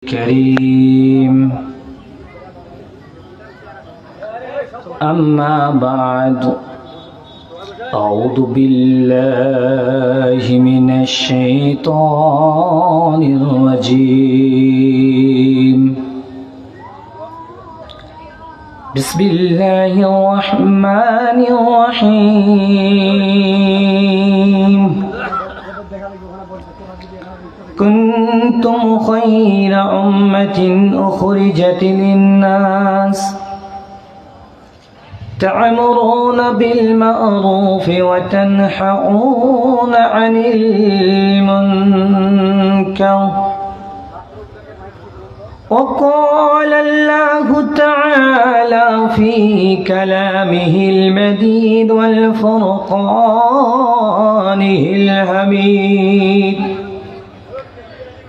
كريم أما بعد أعوذ بالله من الشيطان الرجيم بسم الله الرحمن الرحيم كنتم خير أمة أخرجت للناس تأمرون بالمعروف وتنهون عن المنكر وقال الله تعالى في كلامه المجيد والفرقانه الحميد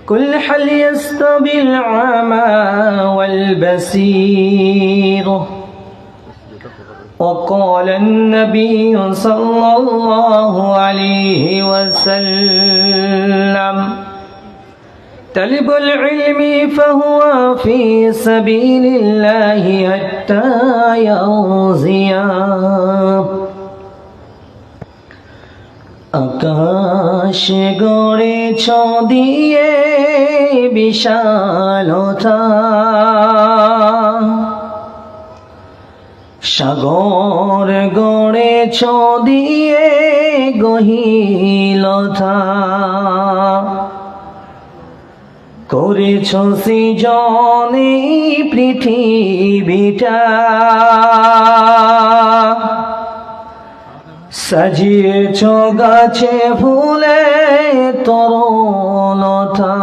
قل هل يستوي الأعمى والبصير وقال النبي صلى الله عليه وسلم طالب العلم فهو في سبيل الله حتى يرضيه আকাশ গড়েছ দিয়ে বিশালতা সাগর গড়েছ দিয়ে গহীনতা করেছ সৃজনে পৃথিবীটা সাজিয়েছ গাছে ফুলে তরুণতা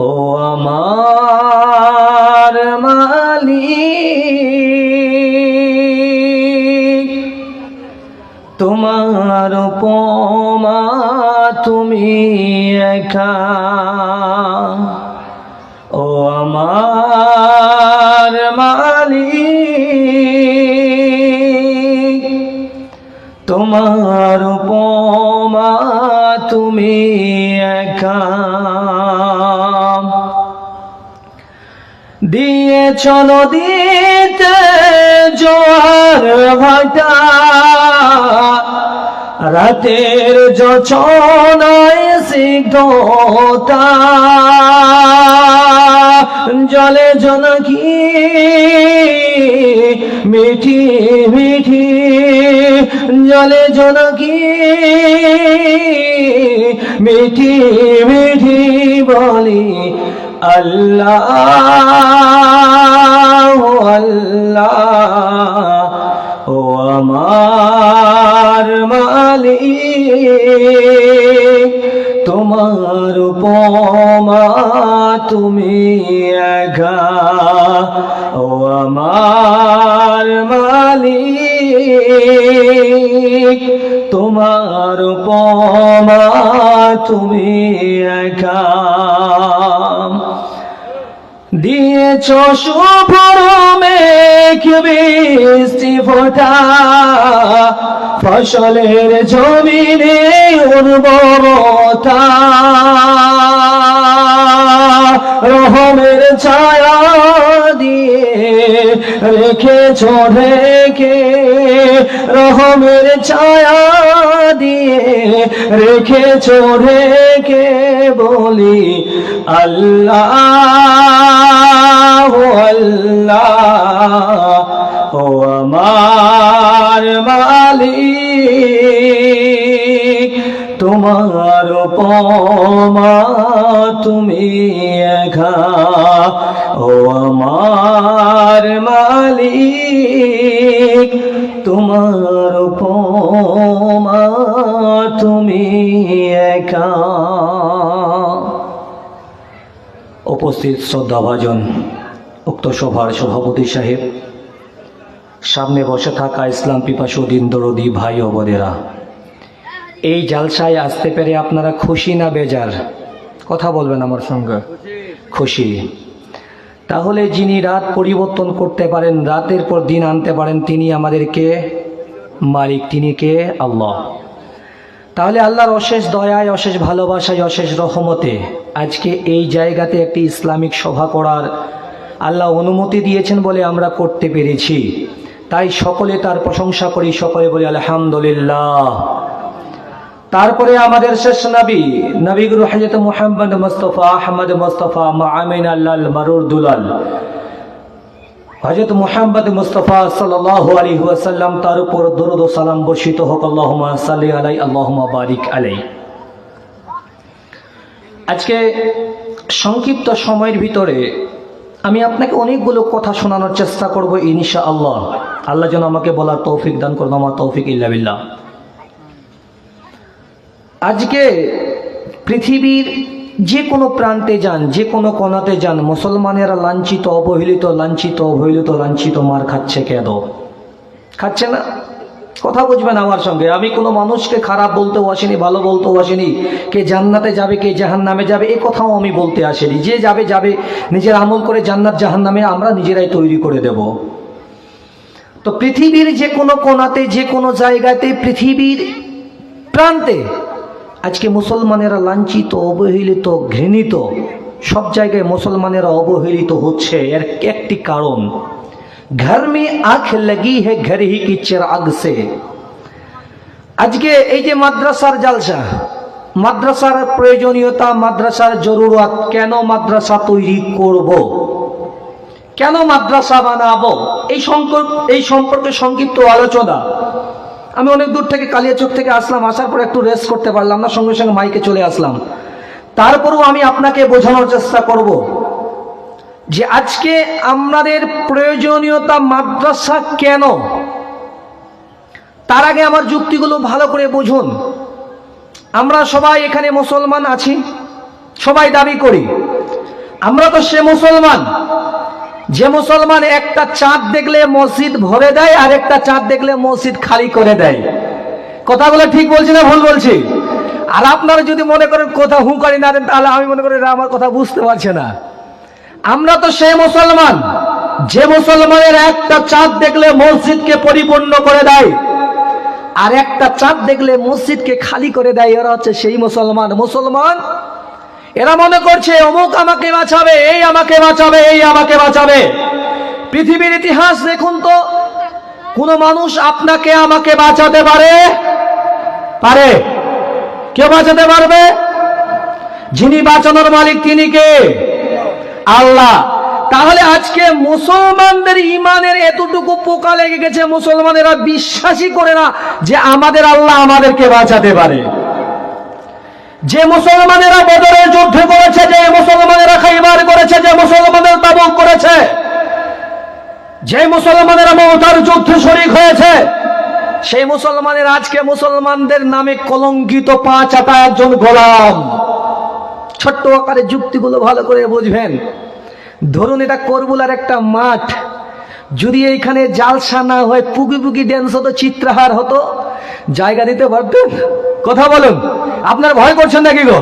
ও আমার মালিক তোমার উপমা তুমি একা ও আমার মালিক তোমার উপমা তুমি একা দিয়েছ নদীতে জোয়ার ভাটা রাতের যোছনায় সিদ্ধতা জলে জনকি মিঠি মিঠি জলে জনকি মিঠি মিঠি বলি আল্লাহ আল্লাহ ও আমার মালিক তোমার উপমা তুমি একা ও আমার মালিক তোমার উপমা তুমি একা দিয়েছ শুভ্র মেঘ বৃষ্টি ফোঁটা ফসলের জমিনে উর্বরতা রহমের ছায়া দিয়ে রেখেছ ঢেকে রহমের ছায়া দিয়ে রেখেছ ঢেকে বলি আল্লাহ আল্লাহ ও আমার মালিক তোমার উপমা তুমি একা ও আমার মালিক তোমার উপমা তুমি একা। উপস্থিত শ্রদ্ধাভাজন উক্ত সভার সভাপতি সাহেব, সামনে বসে থাকা ইসলাম পিপাসু দিন দরদি ভাই ও বোনেরা, এই জালসায় আসতে পেরে আপনারা খুশি না বেজার? কথা বলবেন আমার সঙ্গে। খুশি। তাহলে যিনি রাত পরিবর্তন করতে পারেন, রাতের পর দিন আনতে পারেন, তিনি আমাদেরকে মালিক, তিনি কে? আল্লাহ। তাহলে আল্লাহর অশেষ দয়ায়, অশেষ ভালোবাসায়, অশেষ রহমতে আজকে এই জায়গাতে একটি ইসলামিক সভা করার আল্লাহ অনুমতি দিয়েছেন বলে আমরা করতে পেরেছি। তাই সকলে তার প্রশংসা করি, সকলে বলি আলহামদুলিল্লাহ। তারপরে আমাদের শেষ নবী গুরু হযরত মুহাম্মদ মুস্তাফা আহমদ মুস্তাফা মাআমিন আল্লাল মারুর দুলাল হযরত মুহাম্মদ মুস্তাফা সাল্লাল্লাহু আলাইহি ওয়াসাল্লাম, তার উপর দরুদ ও সালাম বর্ষিত হোক। আল্লাহুম্মা সাল্লি আলাই, আল্লাহুম্মা বারিক আলাই। আজকে সংক্ষিপ্ত সময়ের ভিতরে আমি আপনাকে অনেকগুলো কথা শোনানোর চেষ্টা করব ইনশাআল্লাহ। আল্লাহ যেন আমাকে বলার তৌফিক দান করুন, আমার তৌফিক ইল্লা বিল্লাহ। আজকে পৃথিবীর যে কোনো প্রান্তে যান, যে কোনো কোণাতে যান, মুসলমানেরা লাঞ্ছিত, অবহেলিত, লাঞ্ছিত মার খাচ্ছে। কেন খাচ্ছে না? কথা বুঝবেন আমার সঙ্গে। আমি কোনো মানুষকে খারাপ বলতেও আসিনি, ভালো বলতেও আসিনি। কে জান্নাতে যাবে, কে জাহান্নামে যাবে, এ কথাও আমি বলতে আসিনি। যে যাবে যাবে, নিজের আমল করে জান্নাত জাহান্নামে আমরা নিজেরাই তৈরি করে দেব। তো পৃথিবীর যে কোনো কোণাতে, যে কোনো জায়গাতে, পৃথিবীর প্রান্তে আজকে মুসলমানেরা লাঞ্ছিত, অবহেলিত, ঘৃণিত। সব জায়গায় মুসলমানেরা অবহেলিত হচ্ছে। এর একটি কারণ, ঘর মে আঁখ লাগি হে ঘর হি কি চিরাগ সে। আজকে এই যে মাদ্রাসার জালসা, মাদ্রাসার প্রয়োজনীয়তা, মাদ্রাসার জরুরত, কেন মাদ্রাসা তৈরি করব, কেন মাদ্রাসা বানাবো, এই সম্পর্কে সংক্ষিপ্ত আলোচনা। আমি অনেক দূর থেকে কালিয়াচক থেকে আসলাম, আসার পর একটু রেস্ট করতে পারলাম না, সঙ্গে সঙ্গে মাইকে চলে আসলাম। তারপরেও আমি আপনাকে বোঝানোর চেষ্টা করব যে আজকে আমাদের প্রয়োজনীয়তা মাদ্রাসা কেন। তার আগে আমার যুক্তিগুলো ভালো করে বুঝুন। আমরা সবাই এখানে মুসলমান আছি, সবাই দাবি করি আমরা তো সে মুসলমান যে মুসলমান একটা চাঁদ দেখলে মসজিদ ভরে দেয়, আর একটা চাঁদ দেখলে মসজিদ খালি করে দেয়। কথাগুলো ঠিক বলছি না ভুল বলছি? আর আপনারা যদি মনে করেন কথা হুঁকারি না দেন, তাহলে আমি মনে করি আমার কথা বুঝতে পারছে না। আমরা তো সেই মুসলমান যে মুসলমানের একটা চাঁদ দেখলে মসজিদকে পরিপূর্ণ করে দেয়, আর একটা চাঁদ দেখলে মসজিদকে খালি করে দেয়। এরা হচ্ছে সেই মুসলমান। এরা মনে করছে অমুক আমাকে বাঁচাবে, এই আমাকে বাঁচাবে, এই আমাকে বাঁচাবে। পৃথিবীর ইতিহাস দেখুন তো, কোন মানুষ আপনাকে আমাকে বাঁচাতে পারে? কে বাঁচাতে পারবে? যিনি বাঁচানোর মালিক তিনি কে? আল্লাহ। তাহলে আজকে মুসলমানদের ইমানের এতটুকু পোকা লেগে গেছে, মুসলমানেরা বিশ্বাসই করে না যে আমাদের আল্লাহ আমাদেরকে বাঁচাতে পারে। যে মুসলমানেরা বদরের যুদ্ধ করেছে, যে মুসলমানেরা খাইবার করেছে, যে মুসলমানের তাবুক করেছে, যে মুসলমানেরা মুতার যুদ্ধে শরীক হয়েছে, সেই মুসলমানের আজকে মুসলমানদের নামে কলঙ্কিত, পা চাটা একজন গোলাম। ছোট্ট আকারে যুক্তিগুলো ভালো করে বুঝবেন। ধরুন এটা করবুলার একটা মাঠ, যদি এইখানে জালসা না হয়, পুকি ড্যান্স হতো, চিত্রহার হতো, জায়গা দিতে পারতেন? কথা বলুন, আপনার ভয় করছেন নাকি গো?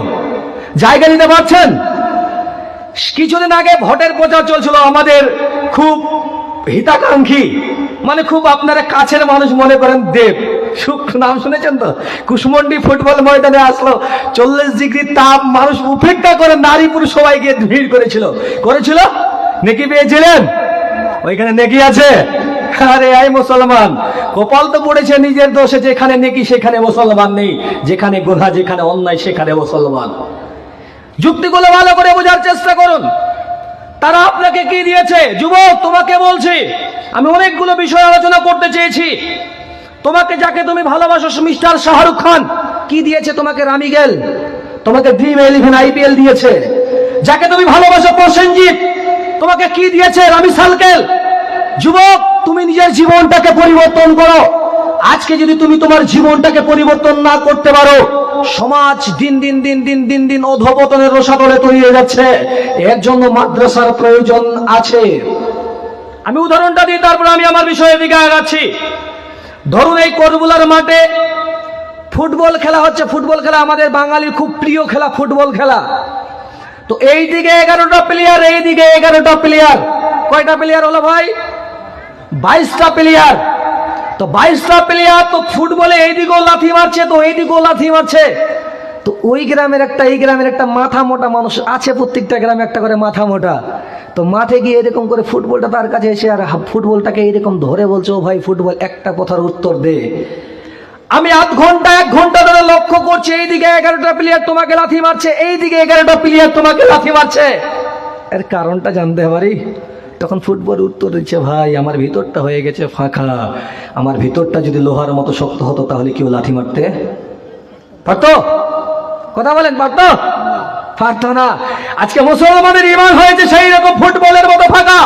জায়গা দিতে পারছেন? কিছুদিন আগে ভোটের প্রচার চলছিল, আমাদের খুব হিতাকাঙ্ক্ষী, মানে খুব আপনারা কাছের মানুষ মনে করেন দেব, নাম শুনেছেন তো? কুশমন্ডি ফুটবল ময়দানে আসলো, 40 ডিগ্রি তাপ, মানুষ উপেক্ষা করে নারী পুরুষ সবাই গিয়ে ভিড় করেছিল। নেকি পেয়েছিলেন? ওইখানে নেকি আছে? আরে এই মুসলমান, কপাল তো পড়েছে নিজের দোষে, যেখানে নেকি সেখানে মুসলমান নেই, যেখানে গুনাহ, যেখানে অন্যায় সেখানে মুসলমান। যুক্তিগুলো ভালো করে বোঝার চেষ্টা করুন। তারা আপনাকে কি দিয়েছে? যুবক, তোমাকে বলছি, আমি অনেকগুলো বিষয় আলোচনা করতে চেয়েছি। তোমাকে যাকে তুমি ভালোবাসো, মিস্টার শাহরুখ খান, কি দিয়েছে তোমাকে? রামিগেল, তোমাকে ড্রিম 11 IPL দিয়েছে। যাকে তুমি ভালোবাসো প্রসেনজিৎ, তোমাকে কি দিয়েছে? রামি সালকেল। যুবক, তুমি নিজের জীবনটাকে পরিবর্তন করো। আজকে যদি তুমি তোমার জীবনটাকে পরিবর্তন না করতে পারো, সমাজ দিন দিন অধঃপতনের রসাতলে তলিয়ে যাচ্ছে। এর জন্য মাদ্রাসার প্রয়োজন আছে। আমি উদাহরণটা দিই, তারপরে আমি আমার বিষয়ের দিকে আগাচ্ছি। ধরুন এই করবুলার মাঠে ফুটবল খেলা হচ্ছে। ফুটবল খেলা আমাদের বাঙালির খুব প্রিয় খেলা, ফুটবল খেলা। তো এই দিকে 11টা প্লেয়ার, এই দিকে 11টা প্লেয়ার। কয়টা প্লেয়ার হলো ভাই? 22টা প্লেয়ার। তো 22টা প্লেয়ার তো ফুটবলে এইদিকেও লাথি মারছে, তো এইদিকেও লাথি মারছে। তো ওই গ্রামের একটা এই গ্রামের একটা মাথা মোটা মানুষ আছে, প্রত্যেকটা গ্রামে একটা করে মাথা মোটা। তো মাঠে গিয়ে এরকম করে ফুটবলটা তার কাছে এসে আর ফুটবলটাকে এইরকম ধরে বলছে, ও ভাই ফুটবল, একটা কথার উত্তর দে। আমি আধ ঘন্টা 1 ঘন্টা ধরে লক্ষ্য করছি, এইদিকে 11টা প্লেয়ার তোমাকে লাথি মারছে, এইদিকে 11টা প্লেয়ার তোমাকে লাথি মারছে, এর কারণটা জানতে পারি? তখন ফুটবল উত্তর দিচ্ছে, ভাই আমার ভিতরটা হয়ে গেছে ফাঁকা, আমার ভিতরটা যদি লোহার মতো শক্ত হতো তাহলে কেউ লাথি মারতে পারতো? কথা বলেন, পারতো? পারতো না। আজকে মুসলমানের ঈমান হয়েছে সেই রকম ফুটবলের মতো ফাঁকা।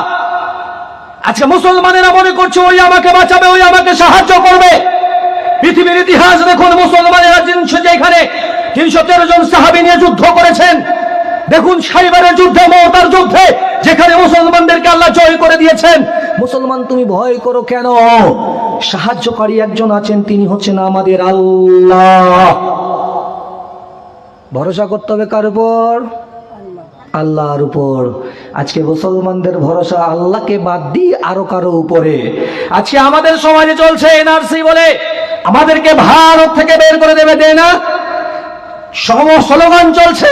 আজকে মুসলমানেরা মনে করছে ওই আমাকে বাঁচাবে, ওই আমাকে সাহায্য করবে। পৃথিবীর ইতিহাস দেখুন, মুসলমানেরা যেখানে 313 জন সাহাবী নিয়ে যুদ্ধ করেছেন, দেখুন সাইবারের যুদ্ধে, মওতার যুদ্ধে, যেখানে মুসলমানদেরকে আল্লাহ জয় করে দিয়েছেন। মুসলমান তুমি ভয় করো কেন? সাহায্যকারী একজন আছেন, তিনি হচ্ছেন আমাদের আল্লাহ। ভরসা করতে হবে কার উপর? আল্লাহর উপর। আজকে মুসলমানদের ভরসা আল্লাহকে বাদ দিয়ে আরো কারো উপরে। আজকে আমাদের সমাজে চলছে এনআরসি বলে, আমাদেরকে ভারত থেকে বের করে দেবে, দেয় না, স্লোগান চলছে।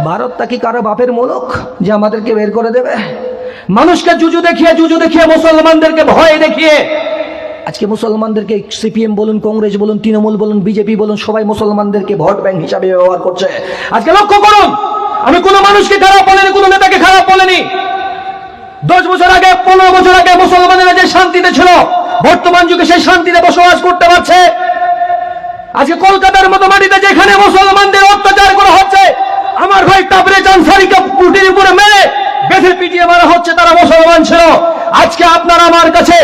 ভারতটা কি কারো বাপের মুলুক যে আমাদেরকে বের করে দেবে? মানুষকে জুজু দেখিয়ে মুসলমানদেরকে ভয় দেখিয়ে আজকে মুসলমানদেরকে সিপিএম বলুন, কংগ্রেস বলুন, তৃণমূল বলুন, বিজেপি বলুন, সবাই মুসলমানদেরকে ভোট ব্যাংক হিসাবে ব্যবহার করছে। আজকে লক্ষ্য করুন, আমি কোনো মানুষকে খারাপ বলিনি, কোনো নেতাকে খারাপ বলিনি। 10 বছর আগে, 15 বছর আগে মুসলমানেরা যে শান্তিতে ছিল, বর্তমান যুগে সেই শান্তিতে বসবাস করতে পারছে। আজকে কলকাতার মতো মাটিতে যেখানে মুসলমানদের অত্যাচার করা হচ্ছে, আমার ভাই তাবরেজ আনসারীকে পুটির উপরে মেরে বেঁধে পিটিয়ে মারা হচ্ছে, তারা মুসলমান ছিল। আজকে আপনার আমার কাছে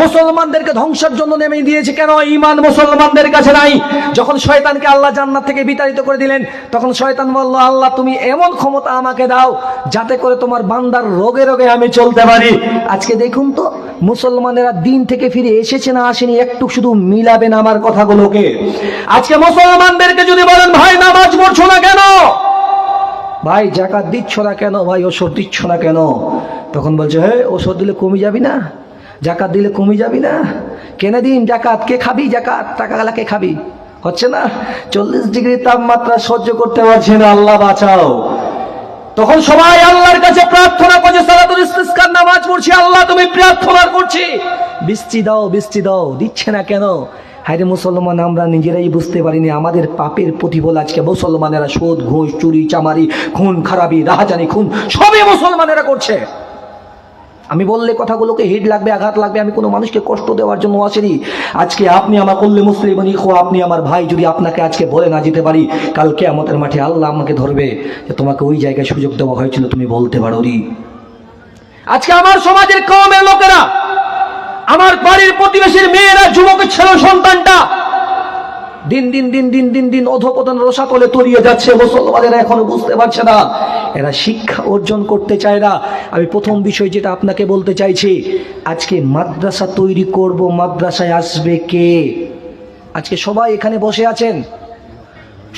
মুসলমানদেরকে ধ্বংসের জন্য নেমে দিয়েছে। কেন? ঈমান মুসলমানদের কাছে নাই। যখন শয়তানকে আল্লাহ জান্নাত থেকে বিতাড়িত করে দিলেন, তখন শয়তান বলল, আল্লাহ তুমি এমন ক্ষমতা আমাকে দাও যাতে করে তোমার বান্দার রোগে রোগে আমি চলতে পারি। আজকে দেখুন তো মুসলমানেরা দিন থেকে ফিরে এসেছে না আসেনি, একটু শুধু মিলাবেন আমার কথাগুলোকে। আজকে মুসলমানদেরকে যদি বলেন, ভাই নামাজ পড়ছো না কেন, ভাই যাকাত দিচ্ছ না কেন, ভাই ওষুধ দিচ্ছ না কেন, তখন বলছে, হে ওষুধ দিলে কমে যাবি না, জাকাত দিলে কমে যাবি না, কেনে দিন জাকাত, কে খাবি জাকাত, টাকা গালা কে খাবি? হচ্ছে না, 40 ডিগ্রি তাপমাত্রা সহ্য করতে পারছে না, আল্লাহ বাঁচাও। তখন সবাই আল্লাহর কাছে প্রার্থনা করছে, সালাতুল ইস্তিসকার নামাজ পড়ছি, আল্লাহ তুমি প্রার্থনা করছি, বৃষ্টি দাও, বৃষ্টি দাও, দিচ্ছে না কেন? হায়রে মুসলমান, আমরা নিজেরাই বুঝতে পারিনি আমাদের পাপের প্রতিফল আজকে মুসলমানেরা সুদ, ঘুষ, চুরি, চামারি, খুন খারাপি, রাহাজানি, খুন সবই মুসলমানেরা করছে। আমি বললে কথাগুলোকে হিট লাগবে, আঘাত লাগবে, আমি কোনো মানুষকে কষ্ট দেওয়ার জন্য আসিনি। আজকে আপনি আমার করলে মুসলিম ইখওয়া, আপনি আমার ভাই, যদি আপনাকে আজকে বলে না যেতে পারি, কাল কিয়ামতের মাঠে আল্লাহ আমাকে ধরবে যে তোমাকে ওই জায়গায় সুযোগ দেওয়া হয়েছিল, তুমি বলতে পারো নি। আজকে আমার সমাজের কওমের লোকেরা, আমার বাড়ির প্রতিবেশীর মেয়েরা, যুবকের ছেলে সন্তানটা দিন দিন দিন দিন দিন দিন অধঃপতন রসাতলে তলিয়ে যাচ্ছে। মুসলমানেরা এখনো বুঝতে পারছে না, এরা শিক্ষা অর্জন করতে চায় না। আমি প্রথম বিষয় যেটা আপনাকে বলতে চাইছি, আজকে মাদ্রাসা তৈরি করব, মাদ্রাসায় আসবে কে? আজকে সবাই এখানে বসে আছেন,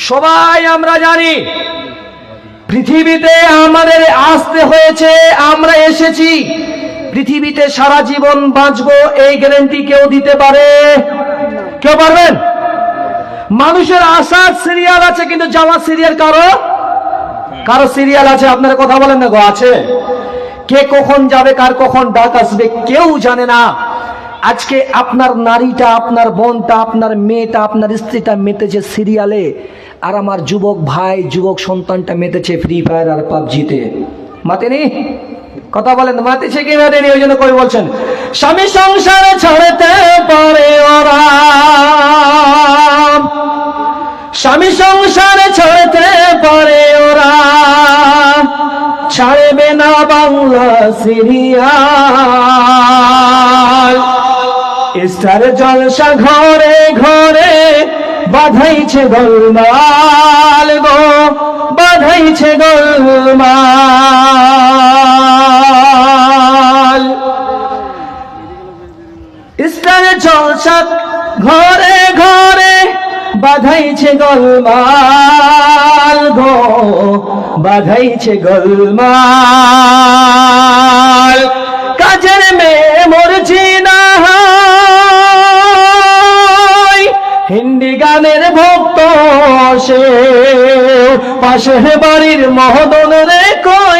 সবাই আমরা জানি পৃথিবীতে আমাদের আসতে হয়েছে, আমরা এসেছি পৃথিবীতে সারা জীবন বাঁচবো, এই গ্যারান্টি কেউ দিতে পারে? কেউ পারবেন? মানুষের আসার সিরিয়াল আছে, কিন্তু যাওয়ার সিরিয়াল কারো সিরিয়াল আছে? আপনারা কথা বলেন না গো, আছে? কে কখন যাবে, কার কখন ডাক আসবে কেউ জানে না। আজকে আপনার নারীটা, আপনার বোনটা, আপনার মেয়েটা, আপনার স্ত্রীটা মেতেছে সিরিয়ালে, আর আমার যুবক ভাই, যুবক সন্তানটা মেতেছে ফ্রি ফায়ার আর পাবজিতে। মাতেনি? কথা বলেন, মাতেছে কি মাতেনি? ওই জন্য কই বলছেন, স্বামী সংসার ছাড়তে পারে ওরা, স্বামী সংসার ছাড়তে পারে ওরা, ছাড়বে না বাংলা সিরিয়াল। স্টার জলসা ঘরে ঘরে বাধাইছে গোলমাল গো, বাধাইছে গোলমাল। স্টার জলসা ঘরে ঘরে বাধাইছে গোলমাল গো, বাধাইছে গোলমাল। কাজের মেয়ে মরছি না, গানের ভক্ত সে পাশের বাড়ির মহদন রে কয়